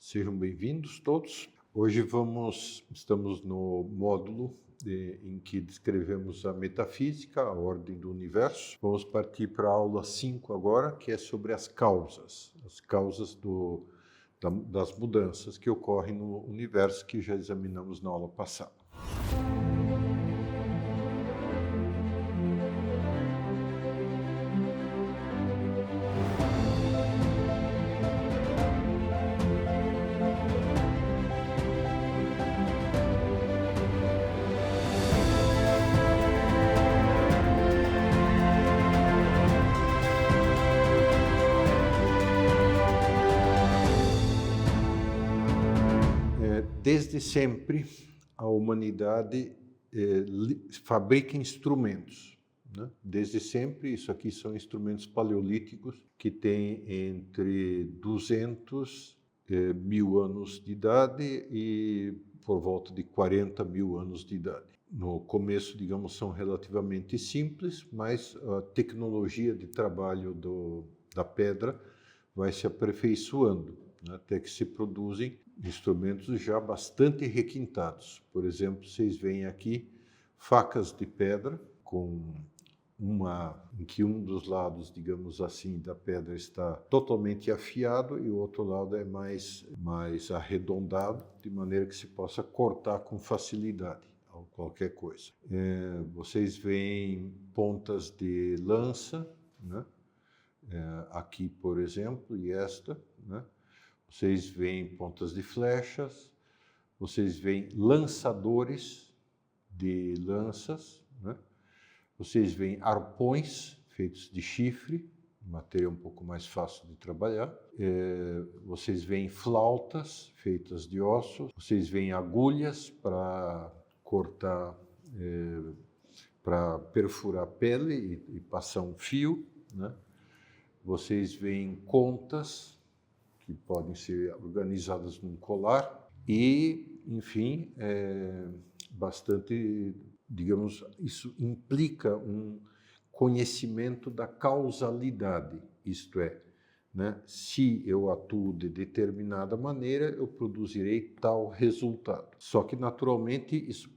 Sejam bem-vindos todos. Hoje estamos no módulo em que descrevemos a metafísica, a ordem do universo. Vamos partir para a aula 5 agora, que é sobre as causas das mudanças que ocorrem no universo, que já examinamos na aula passada. Desde sempre, a humanidade fabrica instrumentos, né? Desde sempre, isso aqui são instrumentos paleolíticos que têm entre 200 mil anos de idade e por volta de 40 mil anos de idade. No começo, digamos, são relativamente simples, mas a tecnologia de trabalho da pedra vai se aperfeiçoando, né, até que se produzem instrumentos já bastante requintados. Por exemplo, vocês veem aqui facas de pedra em que um dos lados, digamos assim, da pedra está totalmente afiado e o outro lado é mais arredondado, de maneira que se possa cortar com facilidade qualquer coisa. Vocês veem pontas de lança, né? Aqui, por exemplo, e esta, né? Vocês veem pontas de flechas, vocês veem lançadores de lanças, né? Vocês veem arpões feitos de chifre, material um pouco mais fácil de trabalhar. Vocês veem flautas feitas de ossos, vocês veem agulhas para cortar, para perfurar a pele e passar um fio, né? Vocês veem contas que podem ser organizadas num colar e, enfim, bastante, digamos, isso implica um conhecimento da causalidade, isto é, né, se eu atuo de determinada maneira, eu produzirei tal resultado. Só que, naturalmente, isso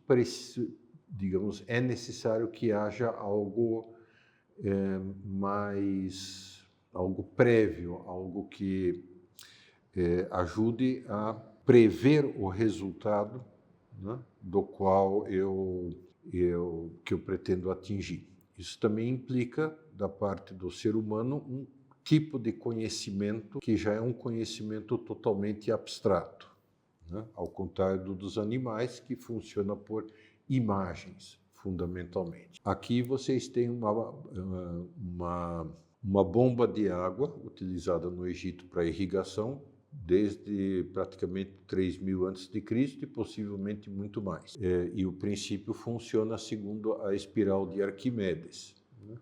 digamos, é necessário que haja algo algo prévio, algo que ajude a prever o resultado, né, do qual que eu pretendo atingir. Isso também implica, da parte do ser humano, um tipo de conhecimento que já é um conhecimento totalmente abstrato, né, ao contrário dos animais, que funciona por imagens, fundamentalmente. Aqui vocês têm uma bomba de água utilizada no Egito para irrigação desde praticamente 3.000 a.C. e possivelmente muito mais. E o princípio funciona segundo a espiral de Arquimedes, né?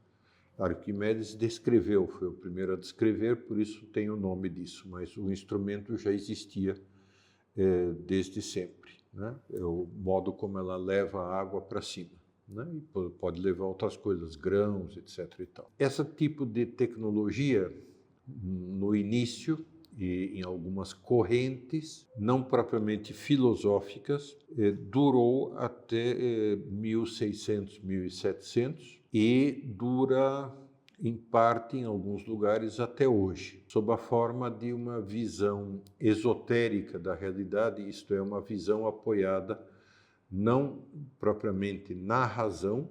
Arquimedes descreveu, foi o primeiro a descrever, por isso tem o nome disso, mas o instrumento já existia desde sempre, né? É o modo como ela leva a água para cima, né? E pode levar outras coisas, grãos, etc. e tal. Esse tipo de tecnologia, no início, e em algumas correntes, não propriamente filosóficas, durou até 1600, 1700 e dura, em parte, em alguns lugares, até hoje, sob a forma de uma visão esotérica da realidade, isto é, uma visão apoiada não propriamente na razão,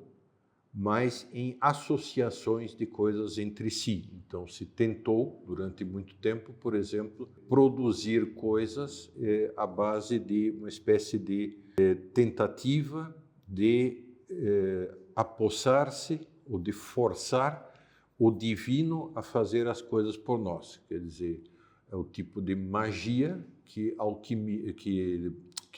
mas em associações de coisas entre si. Então, se tentou, durante muito tempo, por exemplo, produzir coisas à base de uma espécie de tentativa de apossar-se ou de forçar o divino a fazer as coisas por nós. Quer dizer, é o tipo de magia que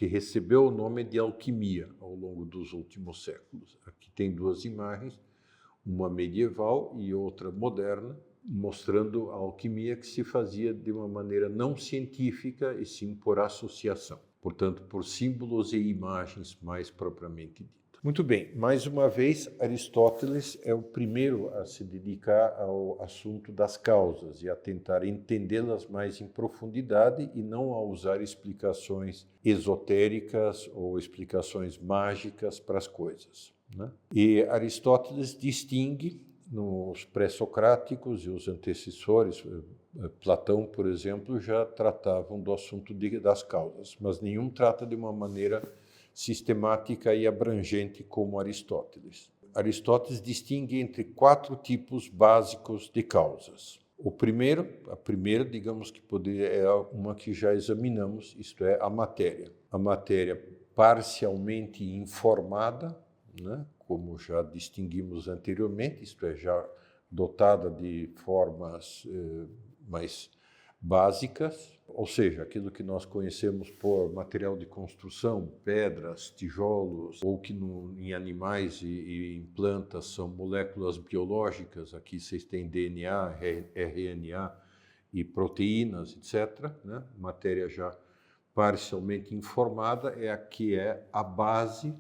recebeu o nome de alquimia ao longo dos últimos séculos. Aqui tem duas imagens, uma medieval e outra moderna, mostrando a alquimia que se fazia de uma maneira não científica e sim por associação, portanto, por símbolos e imagens mais propriamente dita. Muito bem, mais uma vez, Aristóteles é o primeiro a se dedicar ao assunto das causas e a tentar entendê-las mais em profundidade e não a usar explicações esotéricas ou explicações mágicas para as coisas, né? E Aristóteles distingue nos pré-socráticos e os antecessores, Platão, por exemplo, já tratavam do assunto das causas, mas nenhum trata de uma maneira sistemática e abrangente como Aristóteles. Aristóteles distingue entre 4 tipos básicos de causas. A primeira, digamos que é uma que já examinamos, isto é, a matéria. A matéria parcialmente informada, né, como já distinguimos anteriormente, isto é, já dotada de formas mais básicas, ou seja, aquilo que nós conhecemos por material de construção, pedras, tijolos, ou que em animais e em plantas são moléculas biológicas, aqui vocês têm DNA, RNA e proteínas, etc., né? Matéria já parcialmente informada é a que é a base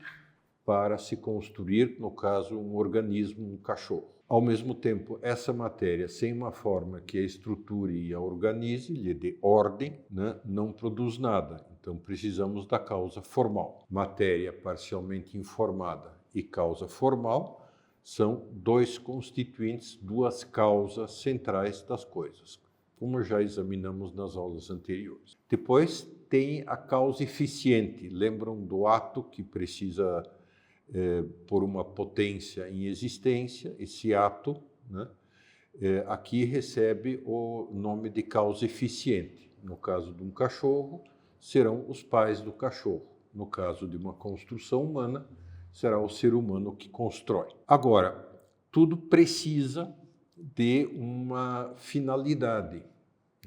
para se construir, no caso, um organismo, um cachorro. Ao mesmo tempo, essa matéria, sem uma forma que a estruture e a organize, lhe dê ordem, né, não produz nada. Então, precisamos da causa formal. Matéria parcialmente informada e causa formal são 2 constituintes, 2 causas centrais das coisas, como já examinamos nas aulas anteriores. Depois, tem a causa eficiente. Lembram do ato que precisa por uma potência em existência, esse ato, né, aqui recebe o nome de causa eficiente. No caso de um cachorro, serão os pais do cachorro. No caso de uma construção humana, será o ser humano que constrói. Agora, tudo precisa de uma finalidade,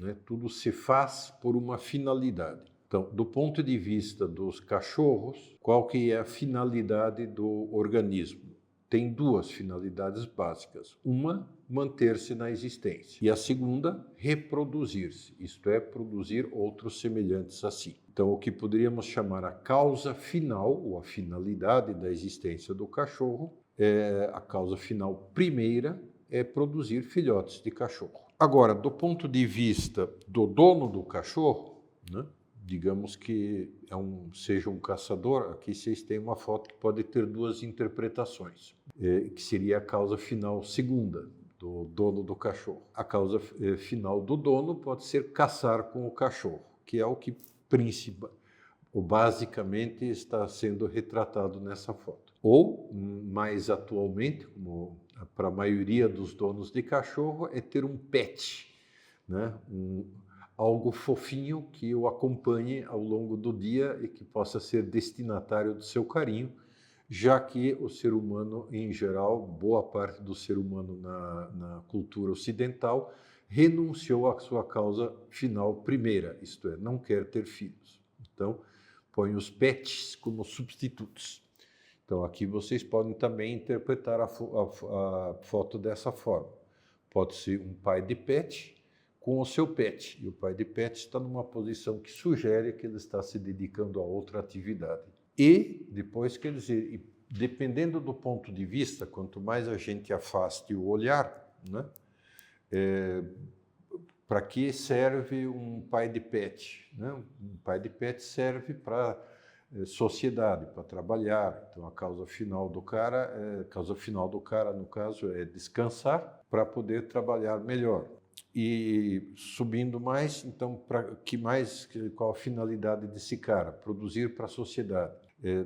né? Tudo se faz por uma finalidade. Então, do ponto de vista dos cachorros, qual que é a finalidade do organismo? Tem 2 finalidades básicas. Uma, manter-se na existência. E a segunda, reproduzir-se, isto é, produzir outros semelhantes a si. Então, o que poderíamos chamar a causa final, ou a finalidade da existência do cachorro, a causa final primeira é produzir filhotes de cachorro. Agora, do ponto de vista do dono do cachorro, né? Digamos que seja um caçador, aqui vocês têm uma foto que pode ter 2 interpretações, que seria a causa final segunda do dono do cachorro. A causa final do dono pode ser caçar com o cachorro, que é o que basicamente está sendo retratado nessa foto. Ou, mais atualmente, como para a maioria dos donos de cachorro, é ter um pet, né? Algo fofinho que o acompanhe ao longo do dia e que possa ser destinatário do seu carinho, já que o ser humano, em geral, boa parte do ser humano na cultura ocidental, renunciou à sua causa final primeira, isto é, não quer ter filhos. Então, põe os pets como substitutos. Então, aqui vocês podem também interpretar a foto dessa forma. Pode ser um pai de pet com o seu pet, e o pai de pet está numa posição que sugere que ele está se dedicando a outra atividade. E depois, quer dizer, dependendo do ponto de vista, quanto mais a gente afaste o olhar, né, para que serve um pai de pet? Né? Um pai de pet serve para sociedade, para trabalhar. Então, a causa final do cara, no caso, é descansar para poder trabalhar melhor. E subindo mais, então, qual a finalidade desse cara? Produzir para a sociedade.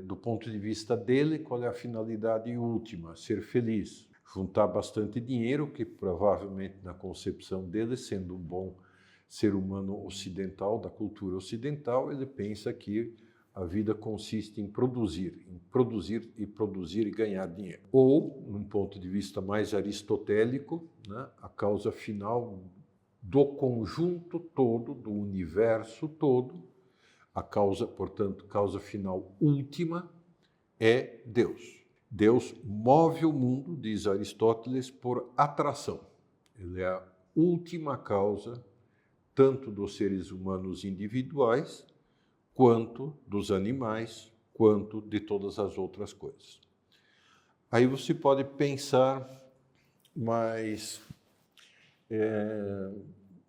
Do ponto de vista dele, qual é a finalidade última? Ser feliz. Juntar bastante dinheiro, que provavelmente na concepção dele, sendo um bom ser humano ocidental, da cultura ocidental, ele pensa que a vida consiste em produzir e ganhar dinheiro. Ou, num ponto de vista mais aristotélico, né, a causa final do conjunto todo, do universo todo, portanto, causa final última é Deus. Deus move o mundo, diz Aristóteles, por atração. Ele é a última causa, tanto dos seres humanos individuais, quanto dos animais, quanto de todas as outras coisas. Aí você pode pensar, mas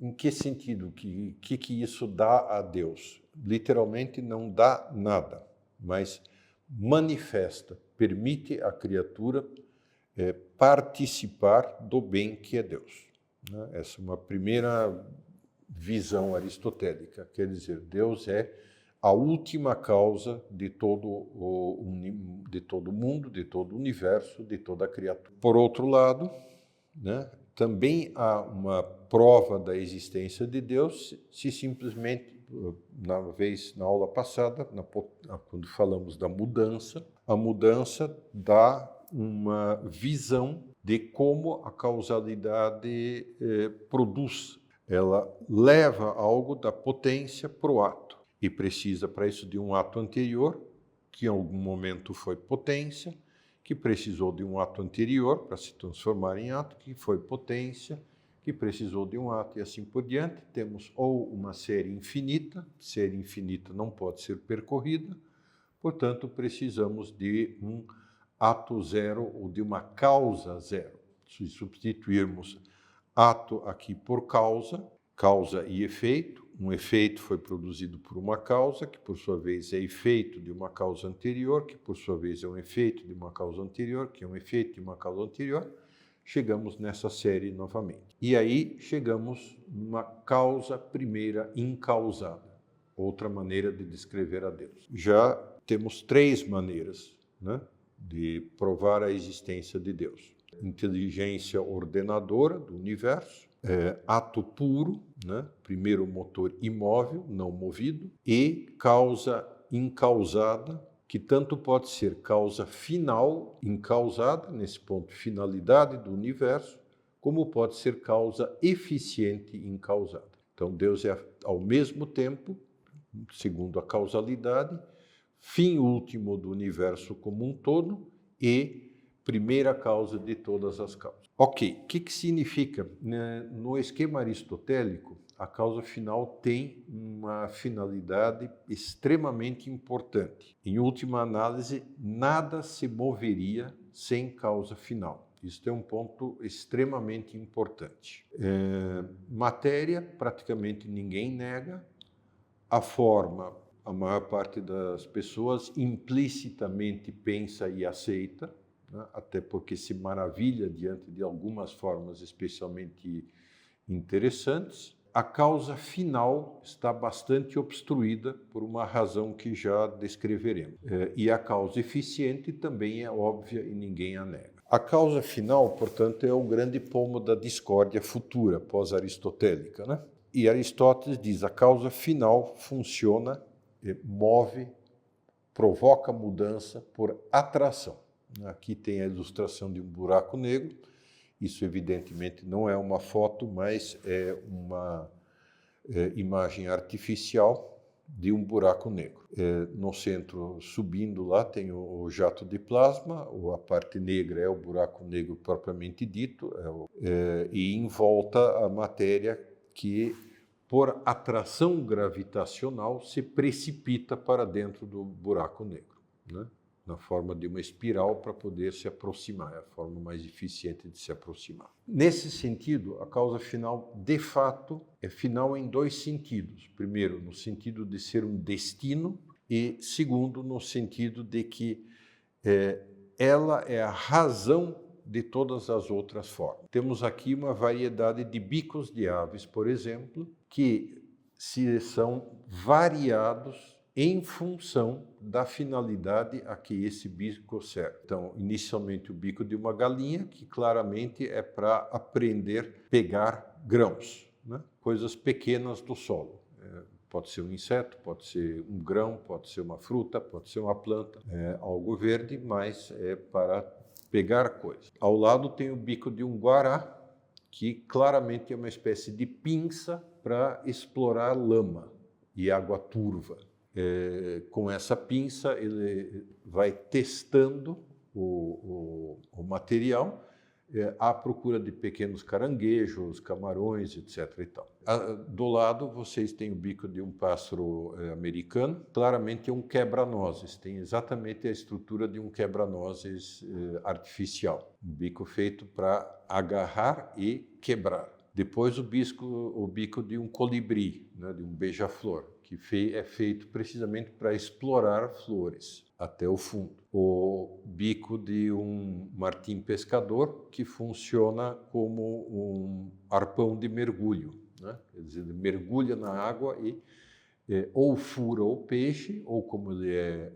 em que sentido? Que isso dá a Deus? Literalmente não dá nada, mas manifesta, permite à criatura participar do bem que é Deus. Né? Essa é uma primeira visão aristotélica, quer dizer, Deus é a última causa de todo o mundo, de todo o universo, de toda a criatura. Por outro lado, né, também há uma prova da existência de Deus se simplesmente, na aula passada, quando falamos da mudança, a mudança dá uma visão de como a causalidade produz. Ela leva algo da potência para o ato e precisa para isso de um ato anterior, que em algum momento foi potência, que precisou de um ato anterior para se transformar em ato, que foi potência, que precisou de um ato e assim por diante. Temos ou uma série infinita não pode ser percorrida, portanto precisamos de um ato zero ou de uma causa zero. Se substituirmos ato aqui por causa, causa e efeito, um efeito foi produzido por uma causa, que por sua vez é efeito de uma causa anterior, que por sua vez é um efeito de uma causa anterior, que é um efeito de uma causa anterior, chegamos nessa série novamente. E aí chegamos numa causa primeira incausada, outra maneira de descrever a Deus. Já temos 3 maneiras, né, de provar a existência de Deus. Inteligência ordenadora do universo, ato puro, né? Primeiro motor imóvel, não movido, e causa incausada, que tanto pode ser causa final, incausada, nesse ponto, finalidade do universo, como pode ser causa eficiente incausada. Então, Deus é, ao mesmo tempo, segundo a causalidade, fim último do universo como um todo e primeira causa de todas as causas. Ok, o que significa? No esquema aristotélico, a causa final tem uma finalidade extremamente importante. Em última análise, nada se moveria sem causa final. Isso é um ponto extremamente importante. Matéria, praticamente ninguém nega. A forma, a maior parte das pessoas implicitamente pensa e aceita, né? Até porque se maravilha diante de algumas formas especialmente interessantes. A causa final está bastante obstruída por uma razão que já descreveremos. E a causa eficiente também é óbvia e ninguém a nega. A causa final, portanto, é o grande pomo da discórdia futura, pós-aristotélica, né? E Aristóteles diz, a causa final funciona, move, provoca mudança por atração. Aqui tem a ilustração de um buraco negro. Isso, evidentemente, não é uma foto, mas é uma imagem artificial de um buraco negro. No centro, subindo lá, tem o jato de plasma, a parte negra é o buraco negro propriamente dito, e em volta a matéria que, por atração gravitacional, se precipita para dentro do buraco negro, né? Na forma de uma espiral para poder se aproximar, é a forma mais eficiente de se aproximar. Nesse sentido, a causa final, de fato, é final em 2 sentidos. Primeiro, no sentido de ser um destino, e segundo, no sentido de que ela é a razão de todas as outras formas. Temos aqui uma variedade de bicos de aves, por exemplo, que são variados em função da finalidade a que esse bico serve. Então, inicialmente o bico de uma galinha, que claramente é para aprender a pegar grãos, né? Coisas pequenas do solo. Pode ser um inseto, pode ser um grão, pode ser uma fruta, pode ser uma planta, algo verde, mas é para pegar coisas. Ao lado tem o bico de um guará, que claramente é uma espécie de pinça para explorar lama e água turva. Com essa pinça, ele vai testando o material, à procura de pequenos caranguejos, camarões, etc. e tal. Do lado, vocês têm o bico de um pássaro americano, claramente é um quebra-nozes, tem exatamente a estrutura de um quebra-nozes artificial, um bico feito para agarrar e quebrar. Depois o bico de um colibri, né, de um beija-flor, que é feito precisamente para explorar flores até o fundo. O bico de um martim pescador, que funciona como um arpão de mergulho, né? Quer dizer, ele mergulha na água e ou fura o peixe, ou como ele é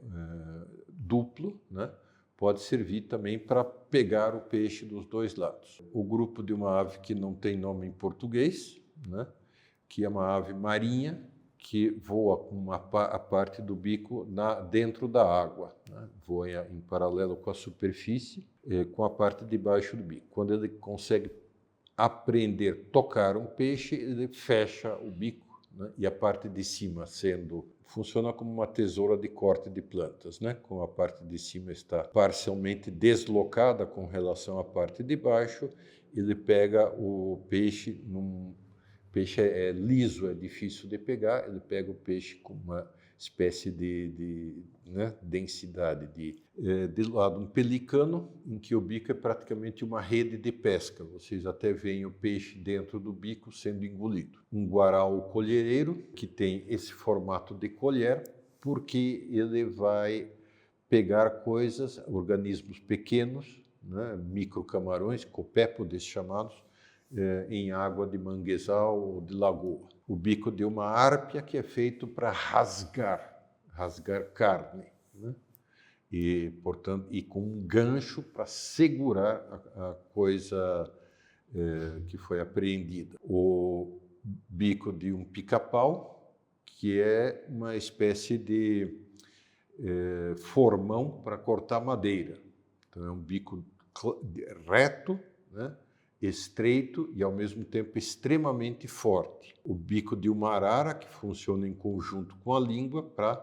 duplo, né? Pode servir também para pegar o peixe dos dois lados. O grupo de uma ave que não tem nome em português, né? Que é uma ave marinha, que voa com a parte do bico dentro da água, né? Voa em paralelo com a superfície, com a parte de baixo do bico. Quando ele consegue aprender a tocar um peixe, ele fecha o bico, né? E a parte de cima funciona como uma tesoura de corte de plantas, né? Com a parte de cima está parcialmente deslocada com relação à parte de baixo, ele pega o peixe peixe é liso, é difícil de pegar, ele pega o peixe com uma espécie de densidade de lado um pelicano, em que o bico é praticamente uma rede de pesca. Vocês até veem o peixe dentro do bico sendo engolido. Um guaral colhereiro, que tem esse formato de colher, porque ele vai pegar coisas, organismos pequenos, né, microcamarões, copépodes chamados, em água de manguezal ou de lagoa. O bico de uma árpia, que é feito para rasgar carne, né? E, portanto, com um gancho para segurar a coisa que foi apreendida. O bico de um pica-pau, que é uma espécie de formão para cortar madeira. Então, é um bico reto, né? Estreito e, ao mesmo tempo, extremamente forte. O bico de uma arara, que funciona em conjunto com a língua para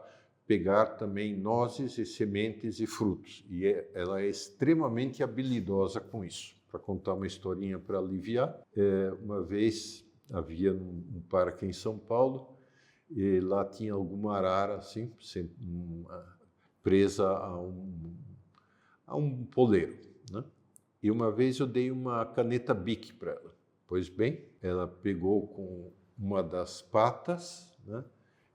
pegar também nozes e sementes e frutos. E ela é extremamente habilidosa com isso. Para contar uma historinha para aliviar, uma vez havia um parque em São Paulo e lá tinha alguma arara assim, presa a um poleiro, né? E uma vez eu dei uma caneta Bic para ela. Pois bem, ela pegou com uma das patas, né,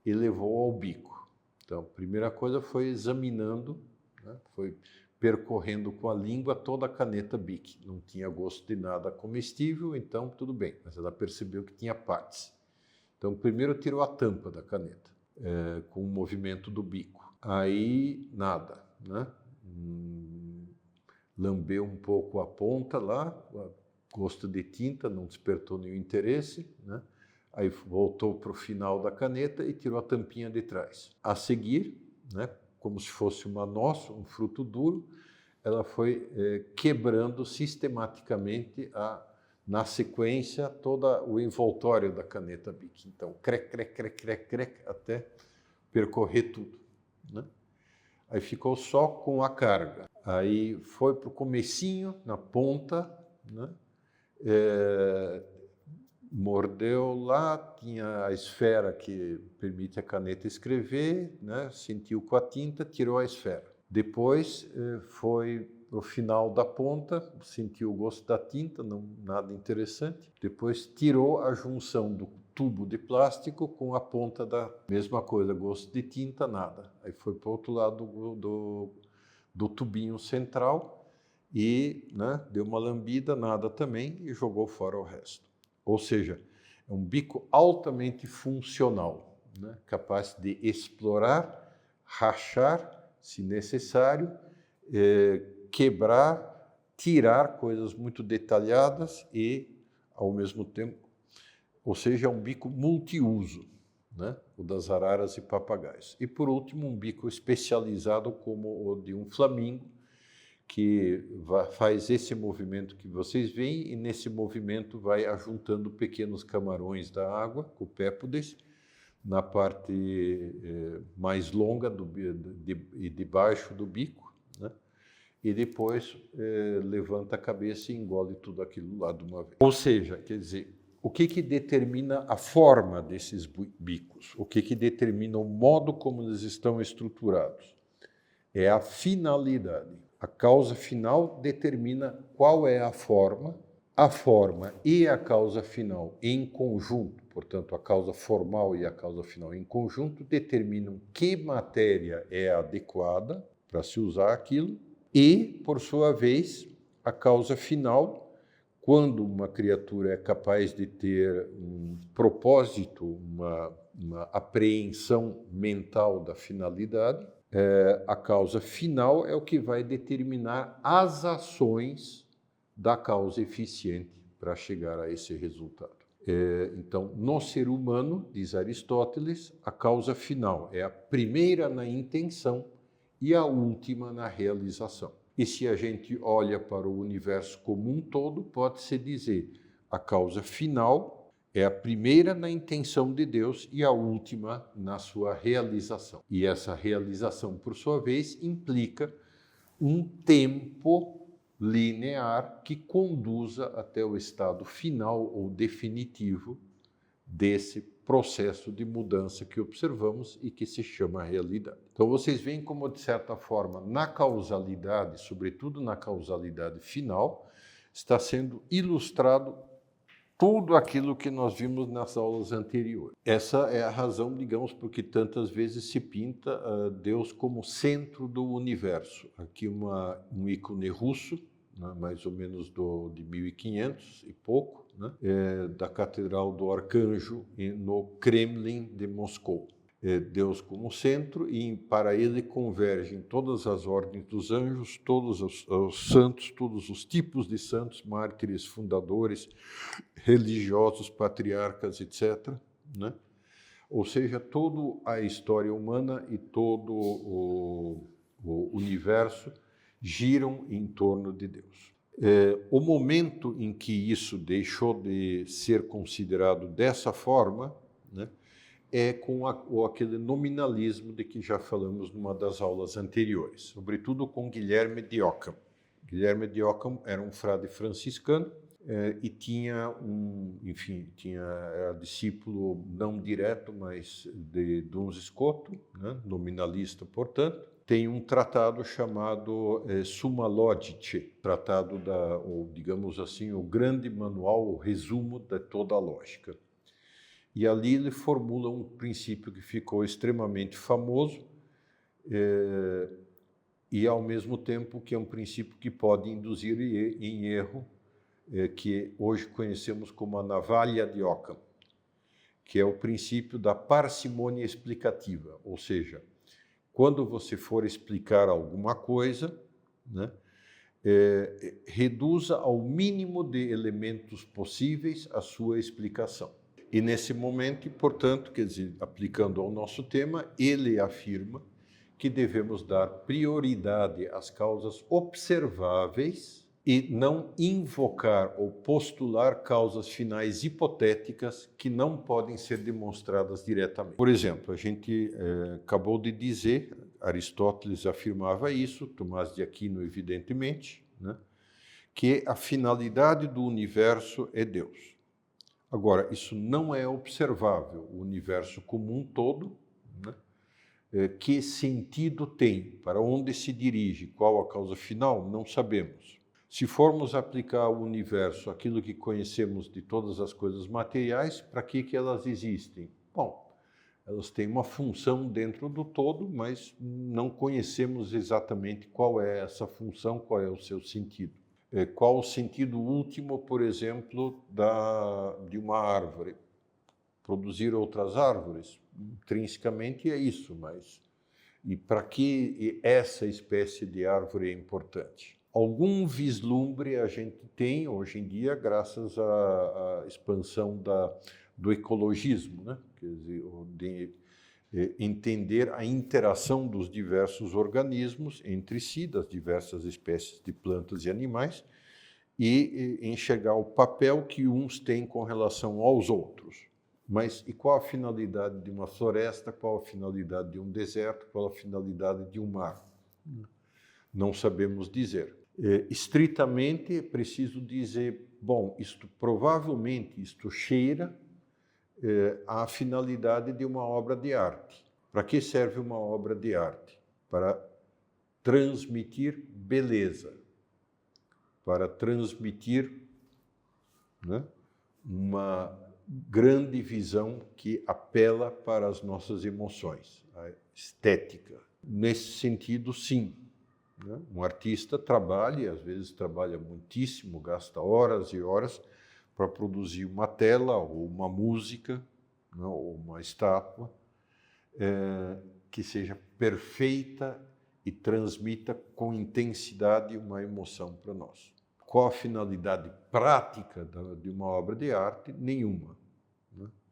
e levou ao bico. Então, a primeira coisa foi examinando, né, foi percorrendo com a língua toda a caneta Bic. Não tinha gosto de nada comestível, então tudo bem. Mas ela percebeu que tinha partes. Então, primeiro tirou a tampa da caneta, com o movimento do bico. Aí, nada, né? Lambeu um pouco a ponta lá, gosto de tinta, não despertou nenhum interesse, né? Aí voltou para o final da caneta e tirou a tampinha de trás. A seguir, né, como se fosse uma noz, um fruto duro, ela foi quebrando sistematicamente, na sequência, todo o envoltório da caneta Bic. Então, crec, crec, crec, crec, crec, até percorrer tudo, né? Aí ficou só com a carga. Aí foi para o comecinho, na ponta, né? Mordeu lá, tinha a esfera que permite a caneta escrever, né? Sentiu com a tinta, tirou a esfera. Depois foi para o final da ponta, sentiu o gosto da tinta, nada interessante. Depois tirou a junção do tubo de plástico com a ponta da mesma coisa, gosto de tinta, nada. Aí foi para o outro lado do tubinho central e, né, deu uma lambida, nada também, e jogou fora o resto. Ou seja, é um bico altamente funcional, né, capaz de explorar, rachar, se necessário, quebrar, tirar coisas muito detalhadas e, ao mesmo tempo, ou seja, é um bico multiuso, né? O das araras e papagaios. E, por último, um bico especializado como o de um flamingo, que faz esse movimento que vocês veem, e nesse movimento vai ajuntando pequenos camarões da água, copépodes, na parte mais longa e debaixo do bico, né? e depois levanta a cabeça e engole tudo aquilo lá de uma vez. Ou seja, quer dizer, o que determina a forma desses bicos? O que determina o modo como eles estão estruturados? É a finalidade. A causa final determina qual é a forma e a causa final em conjunto, portanto, a causa formal e a causa final em conjunto determinam que matéria é adequada para se usar aquilo e, por sua vez, a causa final, quando uma criatura é capaz de ter um propósito, uma apreensão mental da finalidade, a causa final é o que vai determinar as ações da causa eficiente para chegar a esse resultado. Então, no ser humano, diz Aristóteles, a causa final é a primeira na intenção e a última na realização. E se a gente olha para o universo como um todo, pode-se dizer a causa final é a primeira na intenção de Deus e a última na sua realização. E essa realização, por sua vez, implica um tempo linear que conduza até o estado final ou definitivo desse processo de mudança que observamos e que se chama realidade. Então vocês veem como, de certa forma, na causalidade, sobretudo na causalidade final, está sendo ilustrado tudo aquilo que nós vimos nas aulas anteriores. Essa é a razão, digamos, por que tantas vezes se pinta Deus como centro do universo. Aqui um ícone russo, né, mais ou menos de 1500 e pouco, né, da Catedral do Arcanjo no Kremlin de Moscou. Deus como centro e para ele convergem todas as ordens dos anjos, todos os santos, todos os tipos de santos, mártires, fundadores, religiosos, patriarcas, etc., né? Ou seja, toda a história humana e todo o universo giram em torno de Deus. O momento em que isso deixou de ser considerado dessa forma, né, é com aquele nominalismo de que já falamos numa das aulas anteriores, sobretudo com Guilherme de Ockham. Guilherme de Ockham era um frade franciscano e tinha era discípulo não direto, mas de Duns Scoto, né, nominalista, portanto. Tem um tratado chamado Summa Logicae, tratado ou digamos assim, o grande manual, o resumo de toda a lógica. E ali ele formula um princípio que ficou extremamente famoso e, ao mesmo tempo, que é um princípio que pode induzir em erro, que hoje conhecemos como a navalha de Ockham, que é o princípio da parcimônia explicativa, ou seja, quando você for explicar alguma coisa, né, reduza ao mínimo de elementos possíveis a sua explicação. E nesse momento, portanto, quer dizer, aplicando ao nosso tema, ele afirma que devemos dar prioridade às causas observáveis e não invocar ou postular causas finais hipotéticas que não podem ser demonstradas diretamente. Por exemplo, a gente acabou de dizer, Aristóteles afirmava isso, Tomás de Aquino evidentemente, né, que a finalidade do universo é Deus. Agora, isso não é observável, o universo como um todo, né? Que sentido tem, para onde se dirige, qual a causa final, não sabemos. Se formos aplicar ao universo aquilo que conhecemos de todas as coisas materiais, para que elas existem? Bom, elas têm uma função dentro do todo, mas não conhecemos exatamente qual é essa função, qual é o seu sentido. Qual o sentido último, por exemplo, de uma árvore? Produzir outras árvores? Intrinsecamente é isso, mas e para que essa espécie de árvore é importante? Algum vislumbre a gente tem hoje em dia graças à expansão do ecologismo, né? Quer dizer, de entender a interação dos diversos organismos entre si, das diversas espécies de plantas e animais, e enxergar o papel que uns têm com relação aos outros. Mas e qual a finalidade de uma floresta, qual a finalidade de um deserto, qual a finalidade de um mar? Não sabemos dizer. Estritamente, é preciso dizer, bom, provavelmente isto cheira à finalidade de uma obra de arte. Para que serve uma obra de arte? Para transmitir beleza, para transmitir, né, uma grande visão que apela para as nossas emoções, a estética. Nesse sentido, sim. Um artista trabalha, às vezes trabalha muitíssimo, gasta horas e horas para produzir uma tela, ou uma música, ou uma estátua, que seja perfeita e transmita com intensidade uma emoção para nós. Qual a finalidade prática de uma obra de arte? Nenhuma.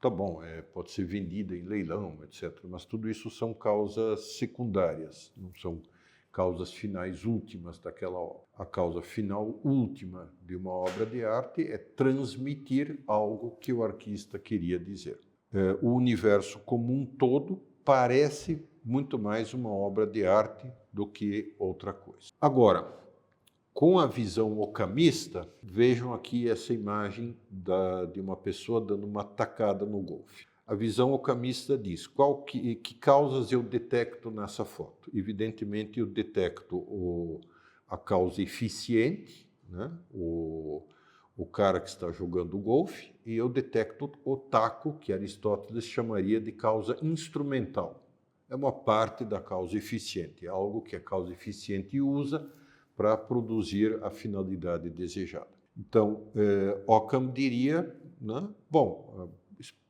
Tá bom, pode ser vendida em leilão, etc., mas tudo isso são causas secundárias, não são causas finais últimas daquela obra. A causa final última de uma obra de arte é transmitir algo que o artista queria dizer. O universo como um todo parece muito mais uma obra de arte do que outra coisa. Agora, com a visão ocamista, vejam aqui essa imagem de uma pessoa dando uma tacada no golfe. A visão ocamista diz, que causas eu detecto nessa foto? Evidentemente, eu detecto a causa eficiente, né? o cara que está jogando golfe, e eu detecto o taco, que Aristóteles chamaria de causa instrumental. É uma parte da causa eficiente, é algo que a causa eficiente usa para produzir a finalidade desejada. Então, Occam diria, né, bom,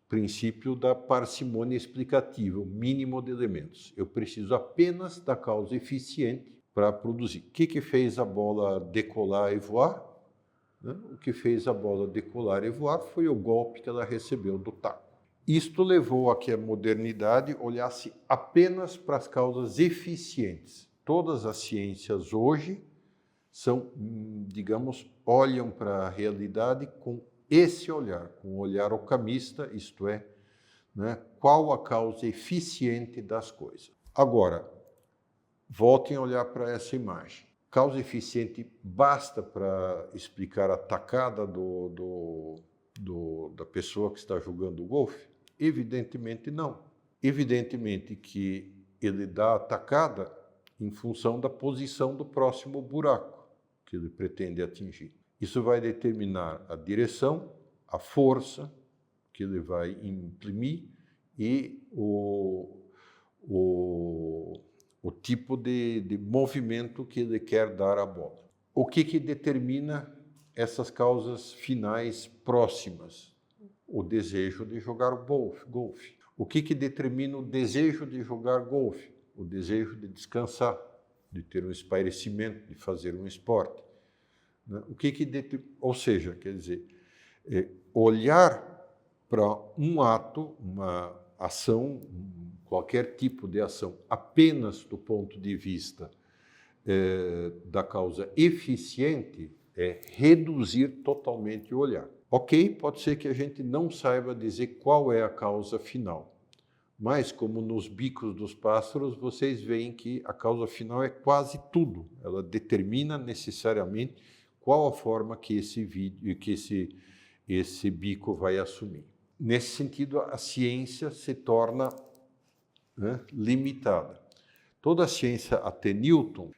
princípio da parcimônia explicativa, o mínimo de elementos. Eu preciso apenas da causa eficiente para produzir. O que fez a bola decolar e voar? O que fez a bola decolar e voar foi o golpe que ela recebeu do taco. Isto levou a que a modernidade olhasse apenas para as causas eficientes. Todas as ciências hoje são, digamos, olham para a realidade com esse olhar, com o olhar ocamista, isto é, né, qual a causa eficiente das coisas. Agora, voltem a olhar para essa imagem. Causa eficiente basta para explicar a tacada da pessoa que está jogando golfe? Evidentemente não. Evidentemente que ele dá a tacada em função da posição do próximo buraco que ele pretende atingir. Isso vai determinar a direção, a força que ele vai imprimir e o tipo de movimento que ele quer dar à bola. O que determina essas causas finais próximas? O desejo de jogar golfe. O que determina o desejo de jogar golfe? O desejo de descansar, de ter um espairecimento, de fazer um esporte. Ou seja, quer dizer, olhar para um ato, uma ação, qualquer tipo de ação, apenas do ponto de vista da causa eficiente, é reduzir totalmente o olhar. Ok, pode ser que a gente não saiba dizer qual é a causa final, mas como nos bicos dos pássaros, vocês veem que a causa final é quase tudo. Ela determina necessariamente qual a forma que esse bico vai assumir. Nesse sentido, a ciência se torna, né, limitada. Toda a ciência até Newton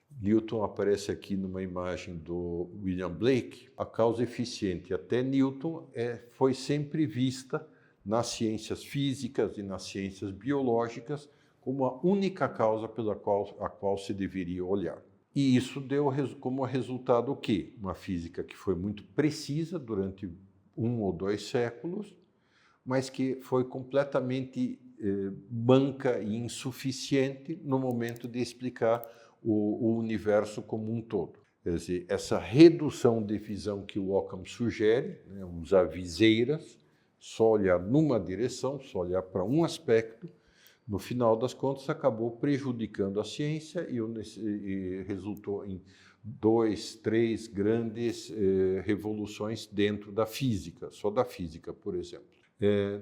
aparece aqui numa imagem do William Blake, a causa eficiente até Newton foi sempre vista nas ciências físicas e nas ciências biológicas como a única causa pela qual se deveria olhar. E isso deu como resultado o quê? Uma física que foi muito precisa durante 1 ou 2 séculos, mas que foi completamente manca e insuficiente no momento de explicar o universo como um todo. Quer dizer, essa redução de visão que o Occam sugere, né, usar viseiras, só olhar numa direção, só olhar para um aspecto, no final das contas acabou prejudicando a ciência e resultou em 2, 3 grandes revoluções dentro da física, só da física, por exemplo.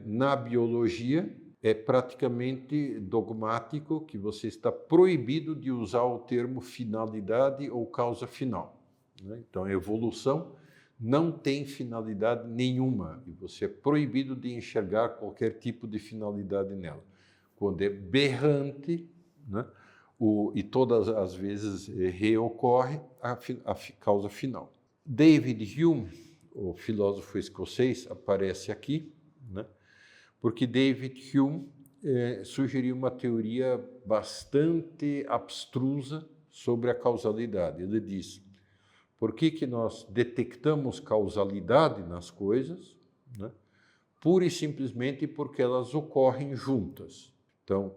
Na biologia, é praticamente dogmático que você está proibido de usar o termo finalidade ou causa final, né? Então, a evolução não tem finalidade nenhuma e você é proibido de enxergar qualquer tipo de finalidade nela. Quando é berrante, né, e todas as vezes reocorre a causa final. David Hume, o filósofo escocês, aparece aqui, né, porque David Hume sugeriu uma teoria bastante abstrusa sobre a causalidade. Ele diz: por que nós detectamos causalidade nas coisas? Né? Pura e simplesmente porque elas ocorrem juntas. Então,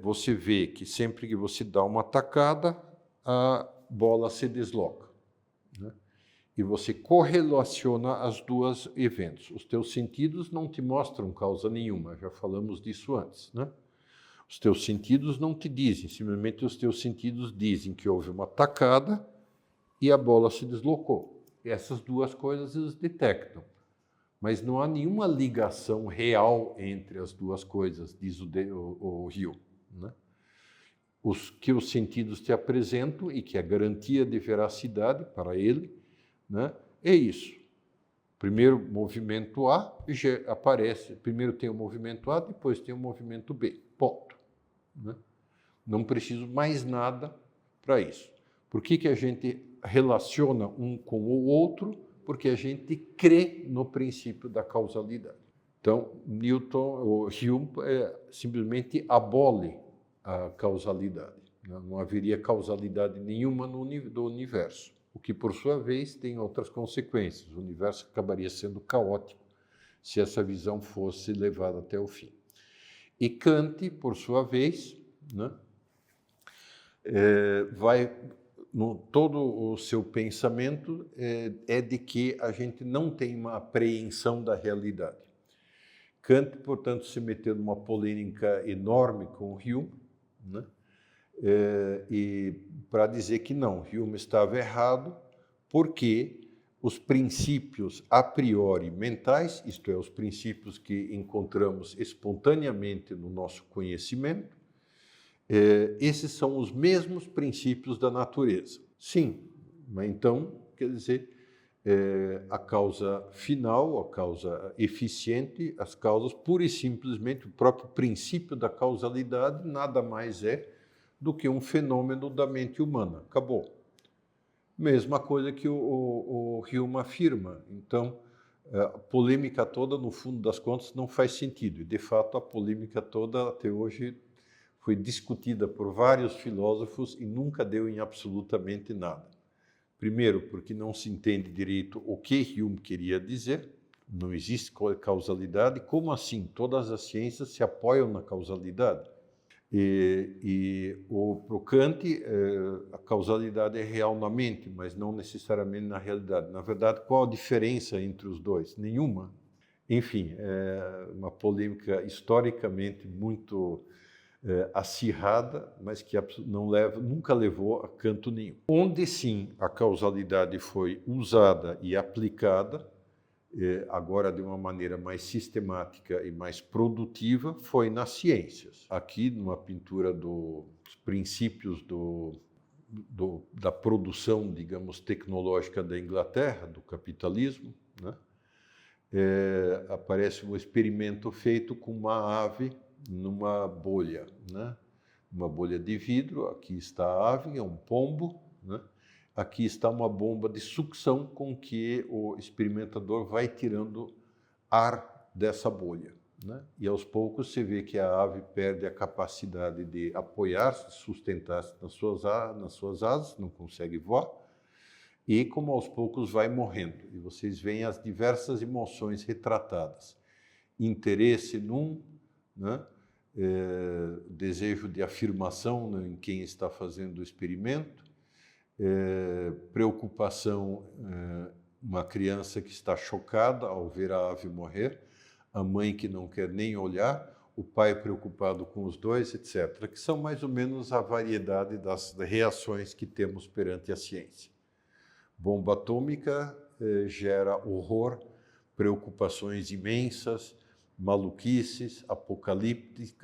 você vê que sempre que você dá uma tacada, a bola se desloca, né? E você correlaciona os dois eventos. Os teus sentidos não te mostram causa nenhuma, já falamos disso antes, né? Os teus sentidos não te dizem, simplesmente os teus sentidos dizem que houve uma tacada e a bola se deslocou. E essas duas coisas eles detectam. Mas não há nenhuma ligação real entre as duas coisas, diz o Hume, né? Os que os sentidos te apresentam e que é garantia de veracidade para ele, né, é isso. Primeiro movimento A aparece, primeiro tem o movimento A, depois tem o movimento B, ponto, né? Não preciso mais nada para isso. Por que a gente relaciona um com o outro? Porque a gente crê no princípio da causalidade. Então, Hume simplesmente abole a causalidade. Não haveria causalidade nenhuma do universo, o que, por sua vez, tem outras consequências. O universo acabaria sendo caótico se essa visão fosse levada até o fim. E Kant, por sua vez, né, todo o seu pensamento é de que a gente não tem uma apreensão da realidade. Kant, portanto, se meteu numa polêmica enorme com Hume, né? E para dizer que não, Hume estava errado, porque os princípios a priori mentais, isto é, os princípios que encontramos espontaneamente no nosso conhecimento, esses são os mesmos princípios da natureza. Sim, mas então, quer dizer, a causa final, a causa eficiente, as causas, pura e simplesmente, o próprio princípio da causalidade nada mais é do que um fenômeno da mente humana. Acabou. Mesma coisa que o Hume afirma. Então, a polêmica toda, no fundo das contas, não faz sentido. E, de fato, a polêmica toda, até hoje, foi discutida por vários filósofos e nunca deu em absolutamente nada. Primeiro, porque não se entende direito o que Hume queria dizer, não existe causalidade. Como assim? Todas as ciências se apoiam na causalidade. Para o Kant, a causalidade é real na mente, mas não necessariamente na realidade. Na verdade, qual a diferença entre os dois? Nenhuma. Enfim, é uma polêmica historicamente muito acirrada, mas que nunca levou a canto nenhum. Onde sim a causalidade foi usada e aplicada, agora de uma maneira mais sistemática e mais produtiva, foi nas ciências. Aqui, numa pintura dos princípios da produção, digamos, tecnológica da Inglaterra, do capitalismo, né? Aparece um experimento feito com uma ave numa bolha, né? Uma bolha de vidro. Aqui está a ave, é um pombo, né? Aqui está uma bomba de sucção com que o experimentador vai tirando ar dessa bolha, né? E aos poucos se vê que a ave perde a capacidade de apoiar-se, sustentar-se nas suas asas, não consegue voar, e como aos poucos vai morrendo. E vocês veem as diversas emoções retratadas. Interesse né? Desejo de afirmação, né, em quem está fazendo o experimento, preocupação, uma criança que está chocada ao ver a ave morrer, a mãe que não quer nem olhar, o pai preocupado com os dois, etc., que são mais ou menos a variedade das reações que temos perante a ciência. Bomba atômica gera horror, preocupações imensas, maluquices, apocalipses,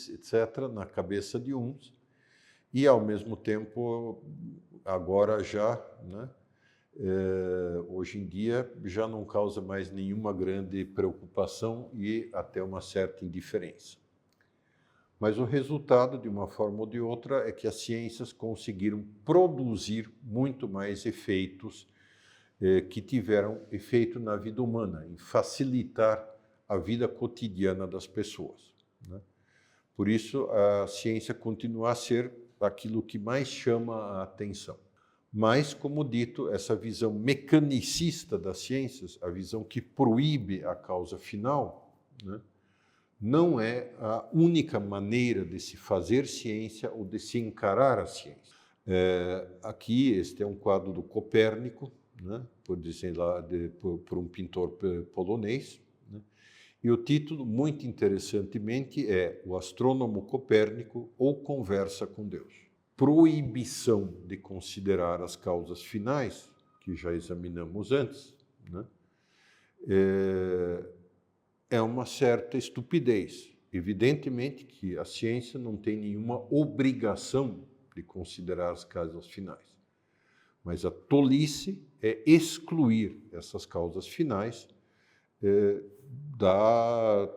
etc., na cabeça de uns, e, ao mesmo tempo, agora já, né, hoje em dia, já não causa mais nenhuma grande preocupação e até uma certa indiferença. Mas o resultado, de uma forma ou de outra, é que as ciências conseguiram produzir muito mais efeitos que tiveram efeito na vida humana, em facilitar a vida cotidiana das pessoas, né? Por isso, a ciência continua a ser aquilo que mais chama a atenção. Mas, como dito, essa visão mecanicista das ciências, a visão que proíbe a causa final, né, não é a única maneira de se fazer ciência ou de se encarar a ciência. Aqui, este é um quadro do Copérnico, né, por um pintor polonês, né, e o título, muito interessantemente, é O Astrônomo Copérnico ou Conversa com Deus. Proibição de considerar as causas finais, que já examinamos antes, né, é uma certa estupidez. Evidentemente que a ciência não tem nenhuma obrigação de considerar as causas finais, mas a tolice é excluir essas causas finais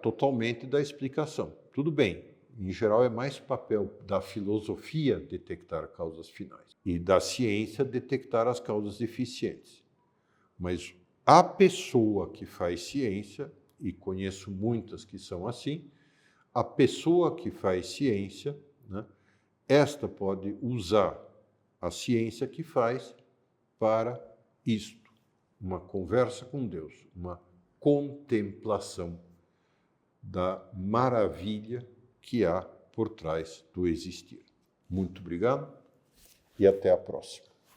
totalmente da explicação. Tudo bem, em geral é mais papel da filosofia detectar causas finais e da ciência detectar as causas deficientes. Mas a pessoa que faz ciência, e conheço muitas que são assim, a pessoa que faz ciência, né, esta pode usar a ciência que faz para isto, uma conversa com Deus, uma contemplação da maravilha que há por trás do existir. Muito obrigado e até a próxima.